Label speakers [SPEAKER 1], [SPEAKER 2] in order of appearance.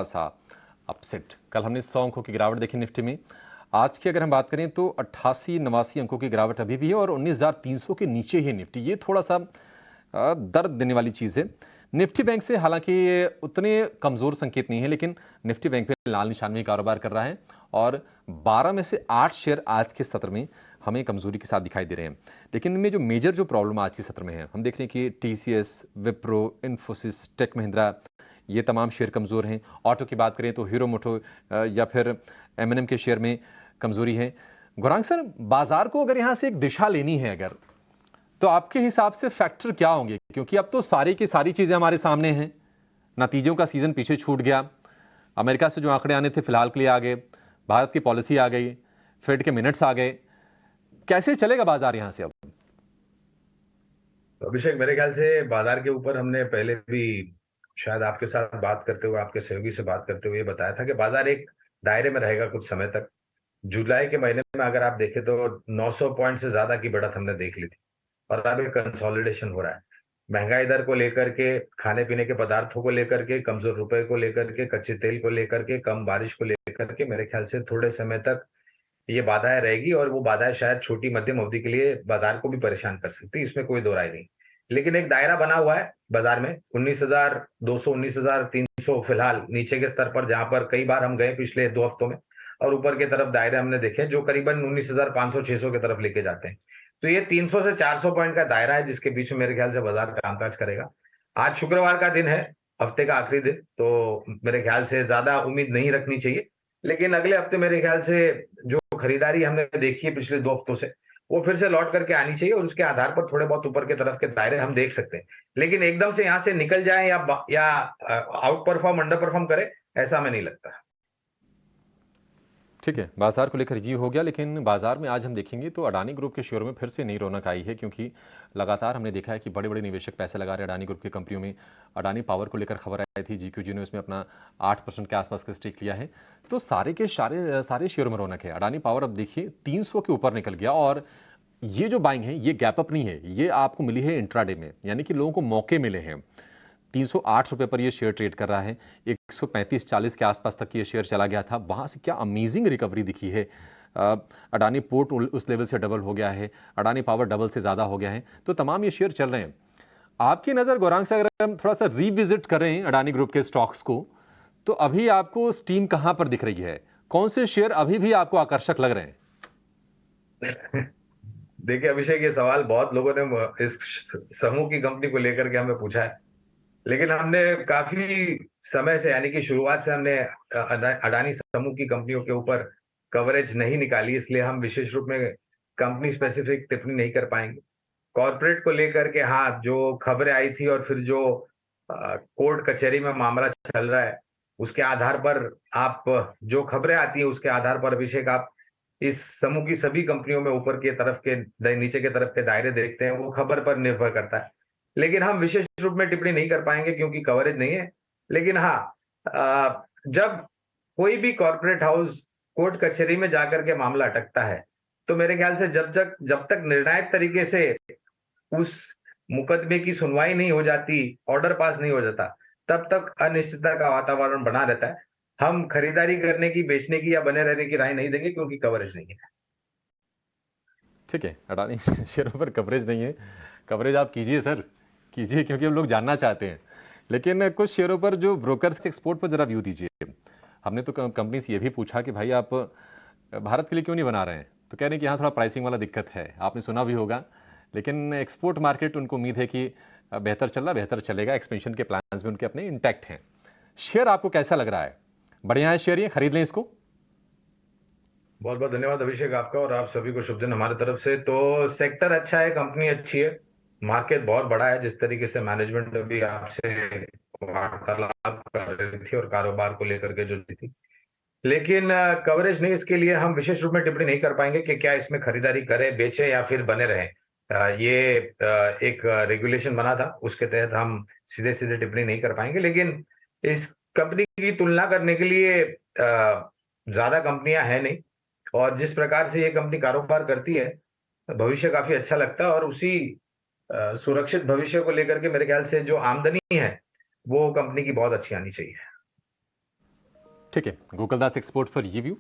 [SPEAKER 1] सा अपसेट। कल हमने 100 अंकों की गिरावट देखी निफ्टी में। आज की अगर हम बात करें तो 88-89 अंकों की गिरावट अभी भी है और 19,300 के नीचे ही निफ्टी। ये थोड़ा सा दर्द देने वाली चीज़ है। निफ्टी बैंक से हालांकि उतने कमज़ोर संकेत नहीं है, लेकिन निफ्टी बैंक पे लाल निशान में कारोबार कर रहा है और 12 में से 8 शेयर आज के सत्र में हमें कमजोरी के साथ दिखाई दे रहे हैं। लेकिन इनमें जो मेजर जो प्रॉब्लम आज के सत्र में है, हम देख रहे हैं कि टीसीएस, विप्रो, इन्फोसिस, टेक महिंद्रा, ये तमाम शेयर कमज़ोर हैं। ऑटो की बात करें तो हीरो मोटो या फिर एमएनएम के शेयर में कमज़ोरी है। गौरांग सर, बाजार को अगर यहाँ से एक दिशा लेनी है अगर, तो आपके हिसाब से फैक्टर क्या होंगे? क्योंकि अब तो सारी की सारी चीज़ें हमारे सामने हैं। नतीजों का सीज़न पीछे छूट गया। अमेरिका से जो आंकड़े आने थे फिलहाल के लिए आ गए, भारत की पॉलिसी आ गई, फेड के मिनट्स आ गए। कैसे चलेगा बाजार यहां से अब?
[SPEAKER 2] अभिषेक, मेरे ख्याल से बाजार के ऊपर हमने पहले भी शायद आपके साथ बात करते हुए, आपके सहयोगी से बात करते हुए बताया था कि बाजार एक दायरे में रहेगा कुछ समय तक। जुलाई के महीने में अगर आप देखें तो 900 पॉइंट से ज्यादा की बढ़त हमने देख ली थी और अब एक कंसोलिडेशन हो रहा है। महंगाई दर को लेकर के, खाने पीने के पदार्थों को लेकर के, कमजोर रुपए को लेकर के, कच्चे तेल को लेकर के, कम बारिश को लेकर के, मेरे ख्याल से थोड़े समय तक ये बाधाएं रहेगी और वो बाधाएं शायद छोटी मध्यम अवधि के लिए बाजार को भी परेशान कर सकती है, इसमें कोई दो राय नहीं। लेकिन एक दायरा बना हुआ है बाजार में 19,200, 19,300 फिलहाल नीचे के स्तर पर, जहां पर कई बार हम गए पिछले 2 हफ्तों में, और ऊपर की तरफ दायरे हमने देखे जो करीबन 19,500, 600 की तरफ लेके जाते हैं। तो ये 300 से 400 पॉइंट का दायरा है जिसके बीच में मेरे ख्याल से बाजार कामकाज करेगा। आज शुक्रवार का दिन है, हफ्ते का आखिरी दिन, तो मेरे ख्याल से ज्यादा उम्मीद नहीं रखनी चाहिए। लेकिन अगले हफ्ते मेरे ख्याल से जो खरीदारी हमने देखी है पिछले 2 हफ्तों से, वो फिर से लौट करके आनी चाहिए और उसके आधार पर थोड़े बहुत ऊपर के तरफ के दायरे हम देख सकते हैं। लेकिन एकदम से यहां से निकल जाए या आउट परफॉर्म, अंडर परफॉर्म करे, ऐसा हमें नहीं लगता।
[SPEAKER 1] ठीक है, बाजार को लेकर ये हो गया। लेकिन बाजार में आज हम देखेंगे तो अडानी ग्रुप के शेयरों में फिर से नई रौनक आई है, क्योंकि लगातार हमने देखा है कि बड़े बड़े निवेशक पैसे लगा रहे हैं अडानी ग्रुप की कंपनियों में। अडानी पावर को लेकर खबर आई थी, जीक्यूजी ने उसमें अपना 8% के आसपास का स्टेक लिया है। तो सारे के सारे सारे शेयरों में रौनक है। अडानी पावर अब देखिए 300 के ऊपर निकल गया और ये जो बाइंग है ये गैप अप नहीं है, ये आपको मिली है इंट्राडे में, यानी कि लोगों को मौके मिले हैं। 308 रुपए पर ये शेयर ट्रेड कर रहा है। 135-40 के आसपास तक ये शेयर चला गया था, वहां से क्या अमेजिंग रिकवरी दिखी है। अडानी पोर्ट उस लेवल से डबल हो गया है, अडानी पावर डबल से ज़्यादा हो गया है। तो तमाम ये शेयर चल रहे हैं। आपकी नज़र गौरांग से अगर हम थोड़ा सा रिविजिट करें अडानी ग्रुप के स्टॉक्स को, तो अभी आपको स्टीम कहां पर दिख रही है? कौन से शेयर अभी भी आपको आकर्षक लग रहे हैं?
[SPEAKER 2] देखिए अभिषेक, ये सवाल बहुत लोगों ने इस समूह की कंपनी को लेकर के हमें पूछा है, लेकिन हमने काफी समय से, यानी कि शुरुआत से हमने अडानी समूह की कंपनियों के ऊपर कवरेज नहीं निकाली, इसलिए हम विशेष रूप में कंपनी स्पेसिफिक टिप्पणी नहीं कर पाएंगे। कॉर्पोरेट को लेकर के हाँ, जो खबरें आई थी और फिर जो कोर्ट कचहरी में मामला चल रहा है, उसके आधार पर आप, जो खबरें आती है उसके आधार पर अभिषेक, आप इस समूह की सभी कंपनियों में ऊपर के तरफ के, नीचे के तरफ के दायरे देखते हैं, वो खबर पर निर्भर करता है। लेकिन हम विशेष रूप में टिप्पणी नहीं कर पाएंगे क्योंकि कवरेज नहीं है। लेकिन हाँ, जब कोई भी कॉर्पोरेट हाउस कोर्ट कचहरी में जाकर के मामला अटकता है, तो मेरे ख्याल से जब तक निर्णायक तरीके से उस मुकदमे की सुनवाई नहीं हो जाती, ऑर्डर पास नहीं हो जाता, तब तक अनिश्चितता का वातावरण बना रहता है। हम खरीदारी करने की, बेचने की या बने रहने की राय नहीं देंगे क्योंकि कवरेज नहीं है।
[SPEAKER 1] ठीक है, अडानी शेयरों पर कवरेज नहीं है। कवरेज आप कीजिए सर, कीजिए, क्योंकि हम लोग जानना चाहते हैं। लेकिन कुछ शेयरों पर जो ब्रोकर्स एक्सपोर्ट पर जरा व्यू दीजिए। हमने तो कंपनी से ये भी पूछा कि भाई आप भारत के लिए क्यों नहीं बना रहे हैं, तो कह रहे हैं कि यहाँ थोड़ा प्राइसिंग वाला दिक्कत है, आपने सुना भी होगा। लेकिन एक्सपोर्ट मार्केट उनको उम्मीद है कि बेहतर चल रहा, बेहतर चलेगा, एक्सपेंशन के प्लान्स भी उनके अपने इंटैक्ट हैं। शेयर आपको कैसा लग रहा है? बढ़िया है शेयर, ये खरीद लें इसको?
[SPEAKER 2] बहुत बहुत धन्यवाद अभिषेक आपका, और आप सभी को शुभ दिन हमारे तरफ से। तो सेक्टर अच्छा है, कंपनी अच्छी है, मार्केट बहुत बड़ा है। जिस तरीके से मैनेजमेंट अभी आपसे वार्तालाप कर रही थी और कारोबार को लेकर के जो थी, लेकिन कवरेज नहीं, इसके लिए हम विशेष रूप में टिप्पणी नहीं कर पाएंगे कि क्या इसमें खरीदारी करें, बेचें या फिर बने रहें। ये एक रेगुलेशन बना था, उसके तहत हम सीधे सीधे टिप्पणी नहीं कर पाएंगे। लेकिन इस कंपनी की तुलना करने के लिए ज्यादा कंपनियां हैं नहीं, और जिस प्रकार से ये कंपनी कारोबार करती है, भविष्य काफी अच्छा लगता है। और उसी सुरक्षित भविष्य को लेकर के मेरे ख्याल से जो आमदनी है वो कंपनी की बहुत अच्छी आनी चाहिए।
[SPEAKER 1] ठीक है, गोकुलदास एक्सपोर्ट फॉर ये व्यू।